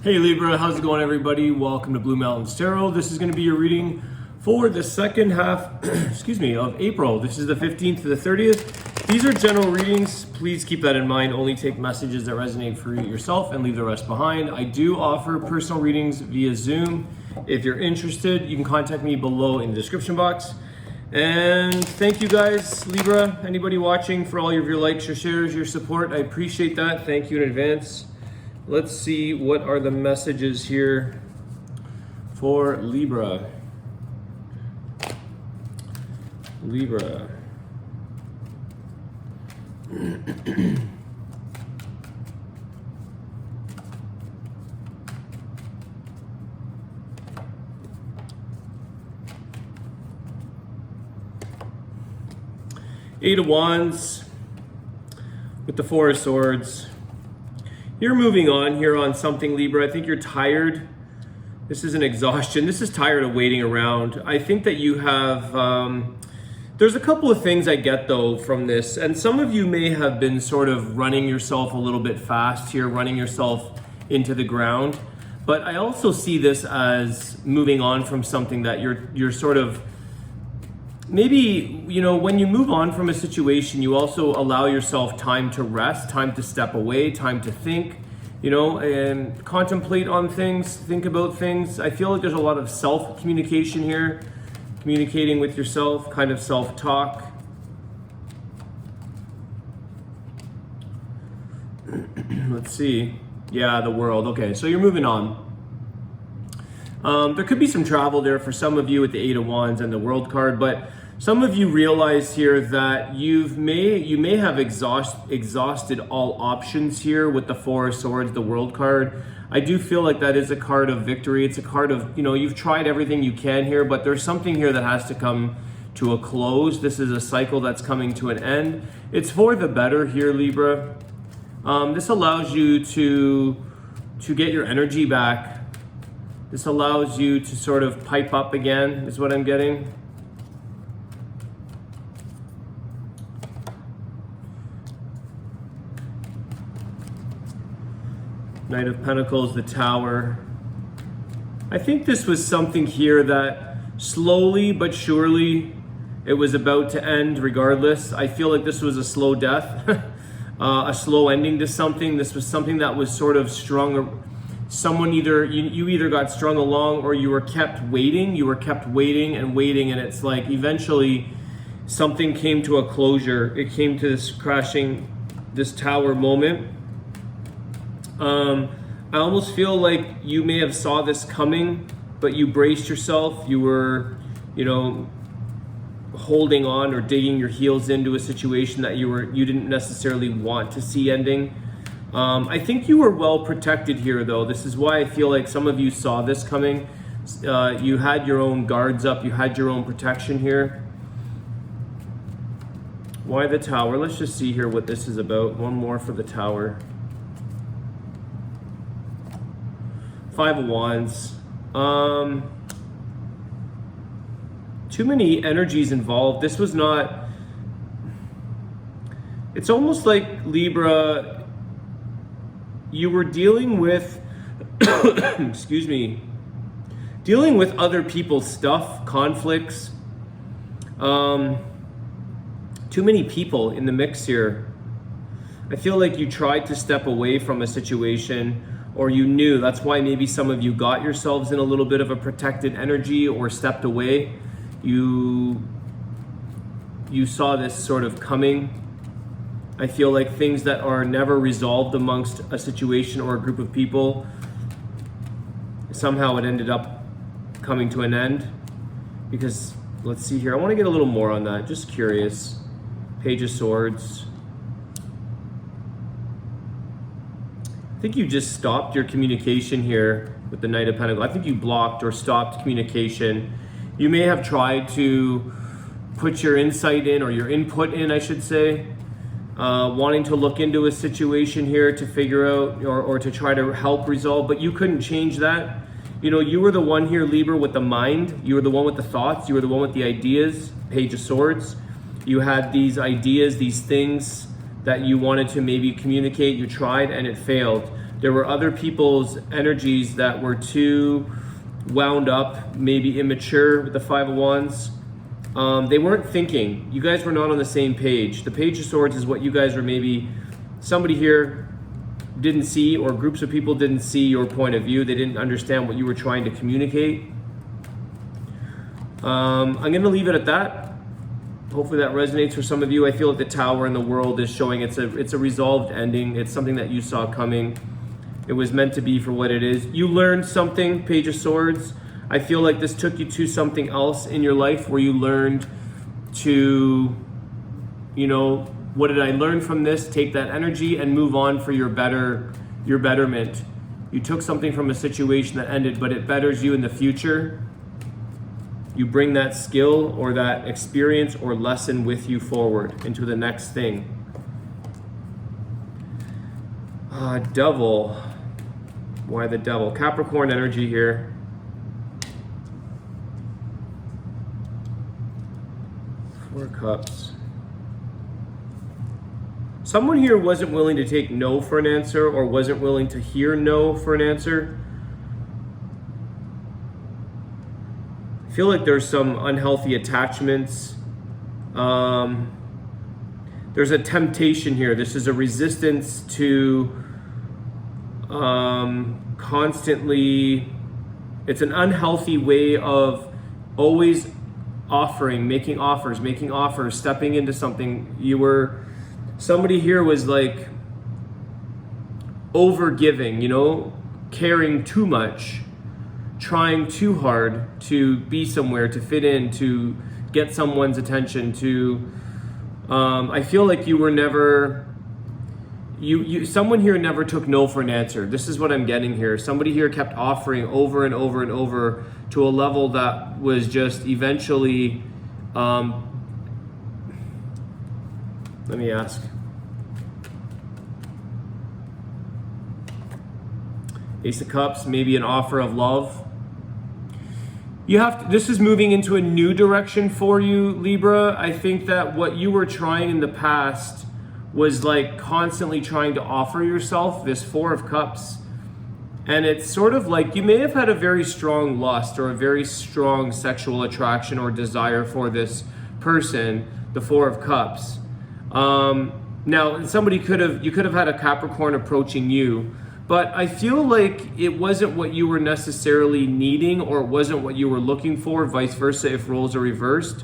Hey Libra, how's it going everybody? Welcome to Blue Mountains Tarot. This is going to be your reading for the second half, of April. This is the 15th to the 30th. These are general readings. Please keep that in mind. Only take messages that resonate for yourself and leave the rest behind. I do offer personal readings via Zoom. If you're interested, you can contact me below in the description box. And thank you guys, Libra, anybody watching, for all of your likes, your shares, your support. I appreciate that. Thank you in advance. Let's see what are the messages here for Libra. Libra. Eight of Wands with the Four of Swords. You're moving on here on something, Libra. I think you're tired. This is an exhaustion. This is tired of waiting around. I think that you have, there's a couple of things I get though from this. And some of you may have been sort of running yourself a little bit fast here, running yourself into the ground. But I also see this as moving on from something that you're sort of, maybe, when you move on from a situation, you also allow yourself time to rest, time to step away, time to think, and contemplate on things, think about things. I feel like there's a lot of self-communication here, communicating with yourself, kind of self-talk. Let's see. Yeah, the World. Okay, so you're moving on. There could be some travel there for some of you with the Eight of Wands and the World card, but some of you realize here that you may have exhausted all options here with the Four of Swords, the World card. I do feel like that is a card of victory. It's a card of, you've tried everything you can here, but there's something here that has to come to a close. This is a cycle that's coming to an end. It's for the better here, Libra. This allows you to get your energy back. This allows you to sort of pipe up again, is what I'm getting. Knight of Pentacles, the Tower. I think this was something here that slowly but surely it was about to end regardless. I feel like this was a slow death, a slow ending to something. This was something that was sort of strung. Someone you either got strung along or you were kept waiting. You were kept waiting and waiting, and it's like eventually something came to a closure. It came to this crashing, this tower moment. I almost feel like you may have saw this coming, but you braced yourself. You were, holding on or digging your heels into a situation that you didn't necessarily want to see ending. I think you were well protected here though. This is why I feel like some of you saw this coming. You had your own guards up, you had your own protection here. Why the Tower? Let's just see here what this is about. One more for the Tower. Five of Wands. Too many energies involved. This was not, it's almost like Libra, you were dealing with, excuse me, dealing with other people's stuff, conflicts. Too many people in the mix here. I feel like you tried to step away from a situation, or you knew. That's why maybe some of you got yourselves in a little bit of a protected energy or stepped away. You saw this sort of coming. I feel like things that are never resolved amongst a situation or a group of people, somehow it ended up coming to an end. Because, let's see here, I want to get a little more on that, just curious. Page of Swords. I think you just stopped your communication here with the Knight of Pentacles. I think you blocked or stopped communication. You may have tried to put your insight in, or your input in, I should say, wanting to look into a situation here to figure out or to try to help resolve, but you couldn't change that. You were the one here, Libra, with the mind. You were the one with the thoughts. You were the one with the ideas. Page of Swords. You had these ideas, these things that you wanted to maybe communicate, you tried and it failed. There were other people's energies that were too wound up, maybe immature with the Five of Wands. They weren't thinking. You guys were not on the same page. The Page of Swords is what you guys were, maybe somebody here didn't see, or groups of people didn't see your point of view. They didn't understand what you were trying to communicate. I'm going to leave it at that. Hopefully that resonates for some of you. I feel like the Tower in the world is showing it's a resolved ending. It's something that you saw coming. It was meant to be for what it is. You learned something, Page of Swords. I feel like this took you to something else in your life where you learned to, you know, what did I learn from this? Take that energy and move on for your betterment. You took something from a situation that ended, but it betters you in the future. You bring that skill or that experience or lesson with you forward into the next thing. Devil. Why the Devil? Capricorn energy here. Four of Cups. Someone here wasn't willing to take no for an answer, or wasn't willing to hear no for an answer. I feel like there's some unhealthy attachments. There's a temptation here. This is a resistance to constantly, it's an unhealthy way of always offering, making offers, stepping into something. Somebody here was like over giving, you know, caring too much, trying too hard to be somewhere, to fit in, to get someone's attention, I feel like you were never, someone here never took no for an answer. This is what I'm getting here. Somebody here kept offering over and over and over to a level that was just eventually, let me ask. Ace of Cups, maybe an offer of love. This is moving into a new direction for you, Libra. I think that what you were trying in the past was like constantly trying to offer yourself, this Four of Cups. And it's sort of like you may have had a very strong lust or a very strong sexual attraction or desire for this person, the Four of Cups. Now, you could have had a Capricorn approaching you, but I feel like it wasn't what you were necessarily needing, or it wasn't what you were looking for, vice versa if roles are reversed.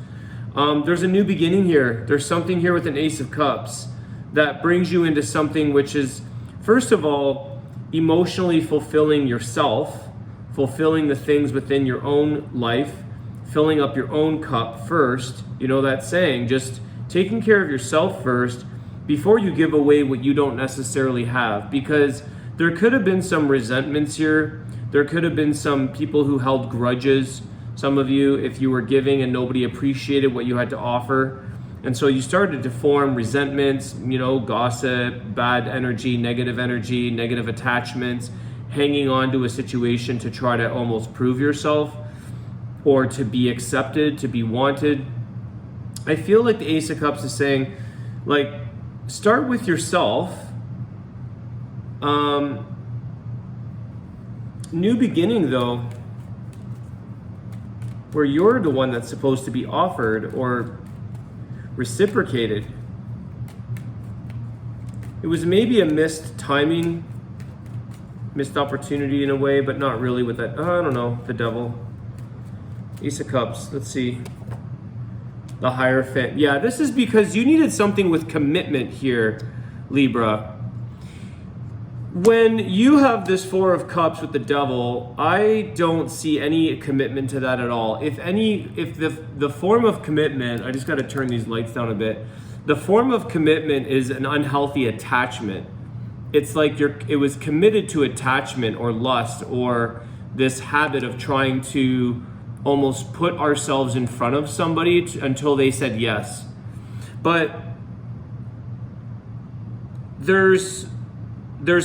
There's a new beginning here. There's something here with an Ace of Cups that brings you into something which is, first of all, emotionally fulfilling yourself, fulfilling the things within your own life, filling up your own cup first. You know that saying, just taking care of yourself first before you give away what you don't necessarily have. Because there could have been some resentments here. There could have been some people who held grudges. Some of you, if you were giving and nobody appreciated what you had to offer. And so you started to form resentments, you know, gossip, bad energy, negative attachments, hanging on to a situation to try to almost prove yourself or to be accepted, to be wanted. I feel like the Ace of Cups is saying, like, start with yourself. New beginning though, where you're the one that's supposed to be offered or reciprocated. It was maybe a missed timing, missed opportunity in a way, but not really with that. I don't know, the Devil. Ace of Cups, let's see. The Hierophant. Yeah, this is because you needed something with commitment here, Libra. When you have this Four of Cups with the Devil, I don't see any commitment to that at all. If the form of commitment, I just got to turn these lights down a bit. The form of commitment is an unhealthy attachment. It's like it was committed to attachment or lust or this habit of trying to almost put ourselves in front of somebody until they said yes. But there's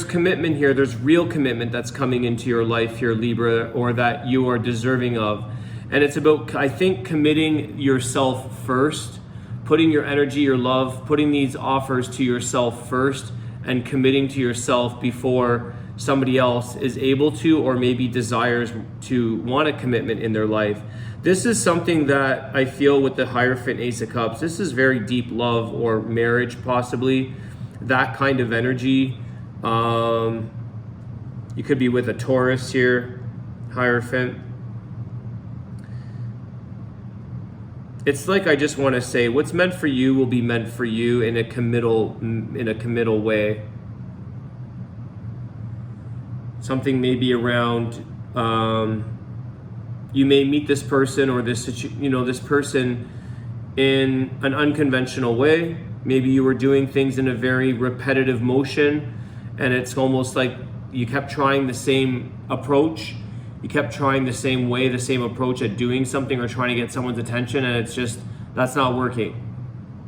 commitment here. There's real commitment that's coming into your life here, Libra, or that you are deserving of. And it's about, I think, committing yourself first, putting your energy, your love, putting these offers to yourself first, and committing to yourself before somebody else is able to, or maybe desires to want a commitment in their life. This is something that I feel with the Hierophant Ace of Cups. This is very deep love or marriage, possibly. That kind of energy. You could be with a Taurus here, Hierophant. It's like, I just want to say, what's meant for you will be meant for you in a committal way. Something maybe around, you may meet this person or this person in an unconventional way. Maybe you were doing things in a very repetitive motion, and it's almost like you kept trying the same approach. You kept trying the same way, the same approach at doing something or trying to get someone's attention, and it's just, that's not working.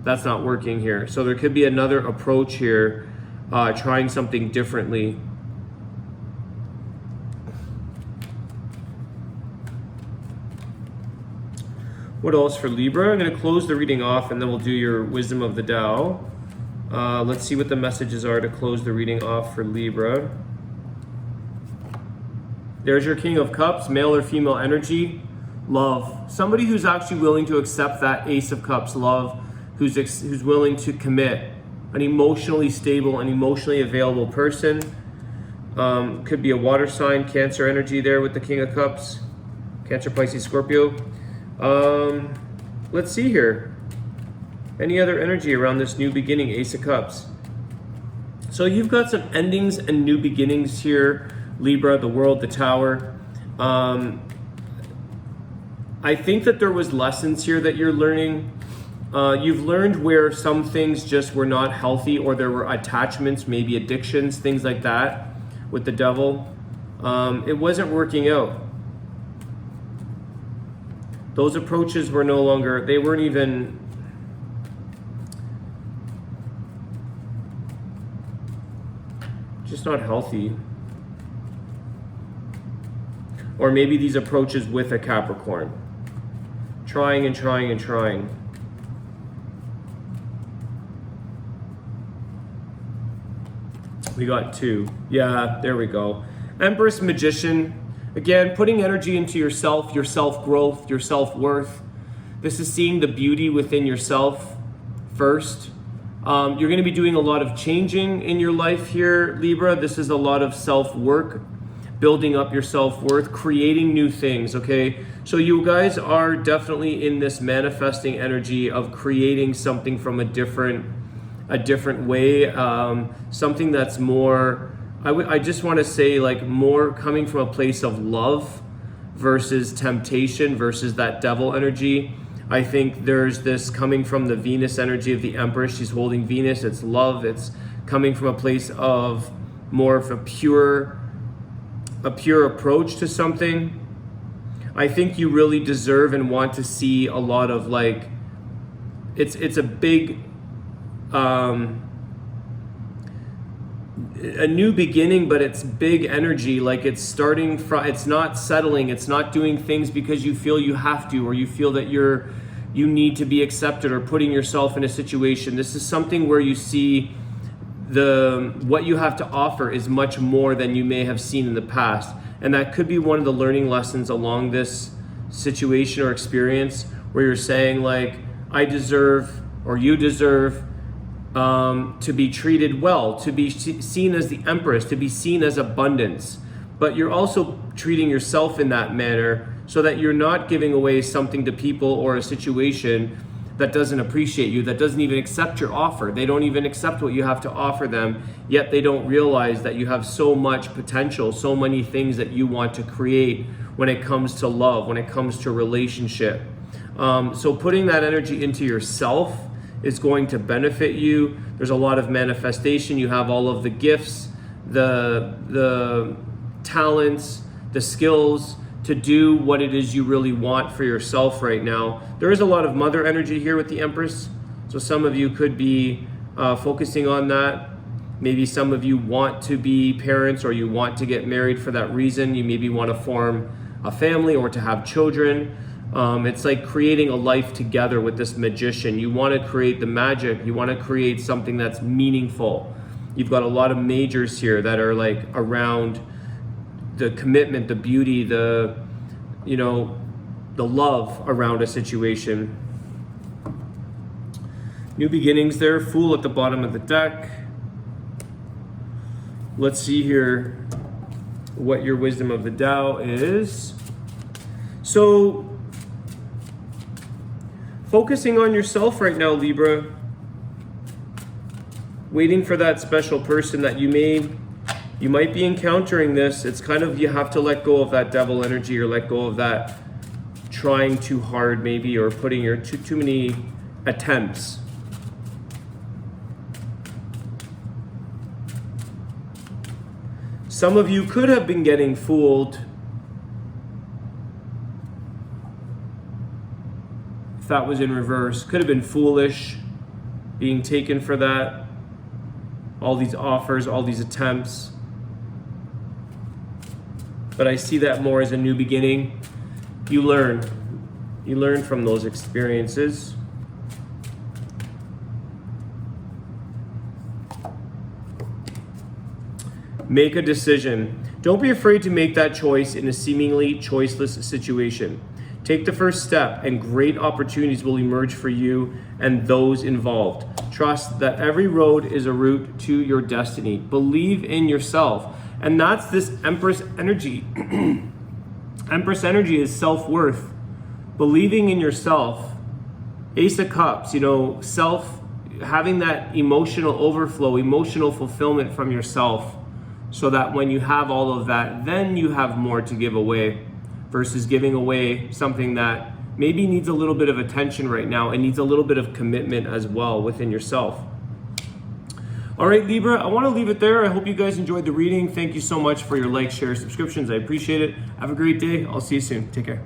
That's not working here. So there could be another approach here, trying something differently. What else for Libra? I'm going to close the reading off, and then we'll do your Wisdom of the Tao. Let's see what the messages are to close the reading off for Libra. There's your King of Cups, male or female energy, love. Somebody who's actually willing to accept that Ace of Cups, love, who's willing to commit. An emotionally stable and emotionally available person. Could be a water sign, Cancer energy there with the King of Cups. Cancer, Pisces, Scorpio. Let's see here. Any other energy around this new beginning, Ace of Cups? So you've got some endings and new beginnings here. Libra, the World, the Tower. I think that there was lessons here that you're learning. You've learned where some things just were not healthy, or there were attachments, maybe addictions, things like that with the Devil. It wasn't working out. Those approaches were no longer, they weren't even, just not healthy. Or maybe these approaches with a Capricorn. Trying and trying and trying. We got 2. Yeah, there we go. Empress, Magician. Again, putting energy into yourself, your self-growth, your self-worth. This is seeing the beauty within yourself first. You're going to be doing a lot of changing in your life here, Libra. This is a lot of self-work, building up your self-worth, creating new things, okay? So you guys are definitely in this manifesting energy of creating something from a different way, something that's more, I just want to say, like, more coming from a place of love versus temptation versus that Devil energy. I think there's this coming from the Venus energy of the Empress. She's holding Venus. It's love. It's coming from a place of more of a pure approach to something. I think you really deserve and want to see a lot of, like, it's a big, a new beginning, but it's big energy. Like, it's starting from, it's not settling, it's not doing things because you feel you have to, or you feel that you need to be accepted, or putting yourself in a situation. This is something where you see what you have to offer is much more than you may have seen in the past. And that could be one of the learning lessons along this situation or experience, where you're saying, like, I deserve, or you deserve, to be treated well, to be seen as the Empress, to be seen as abundance. But you're also treating yourself in that manner so that you're not giving away something to people or a situation that doesn't appreciate you, that doesn't even accept your offer. They don't even accept what you have to offer them, yet they don't realize that you have so much potential, so many things that you want to create when it comes to love, when it comes to relationship. So putting that energy into yourself is going to benefit you. There's a lot of manifestation. You have all of the gifts, the talents, the skills to do what it is you really want for yourself right now. There is a lot of mother energy here with the Empress. So some of you could be focusing on that. Maybe some of you want to be parents, or you want to get married for that reason. You maybe want to form a family or to have children. It's like creating a life together with this Magician. You want to create the magic. You want to create something that's meaningful. You've got a lot of majors here that are like around the commitment, the beauty, the, you know, the love around a situation. New beginnings there, Fool at the bottom of the deck. Let's see here what your wisdom of the Tao is. So, focusing on yourself right now, Libra. Waiting for that special person that you might be encountering this. It's kind of, you have to let go of that devil energy, or let go of that trying too hard maybe, or putting your too many attempts. Some of you could have been getting fooled if that was in reverse. Could have been foolish, being taken for that. All these offers, all these attempts. But I see that more as a new beginning. You learn from those experiences. Make a decision. Don't be afraid to make that choice in a seemingly choiceless situation. Take the first step, and great opportunities will emerge for you and those involved. Trust that every road is a route to your destiny. Believe in yourself. And that's this Empress energy. Empress energy is self-worth. Believing in yourself. Ace of Cups, you know, having that emotional overflow, emotional fulfillment from yourself, so that when you have all of that, then you have more to give away, versus giving away something that maybe needs a little bit of attention right now and needs a little bit of commitment as well within yourself. All right, Libra, I want to leave it there. I hope you guys enjoyed the reading. Thank you so much for your likes, shares, subscriptions. I appreciate it. Have a great day. I'll see you soon. Take care.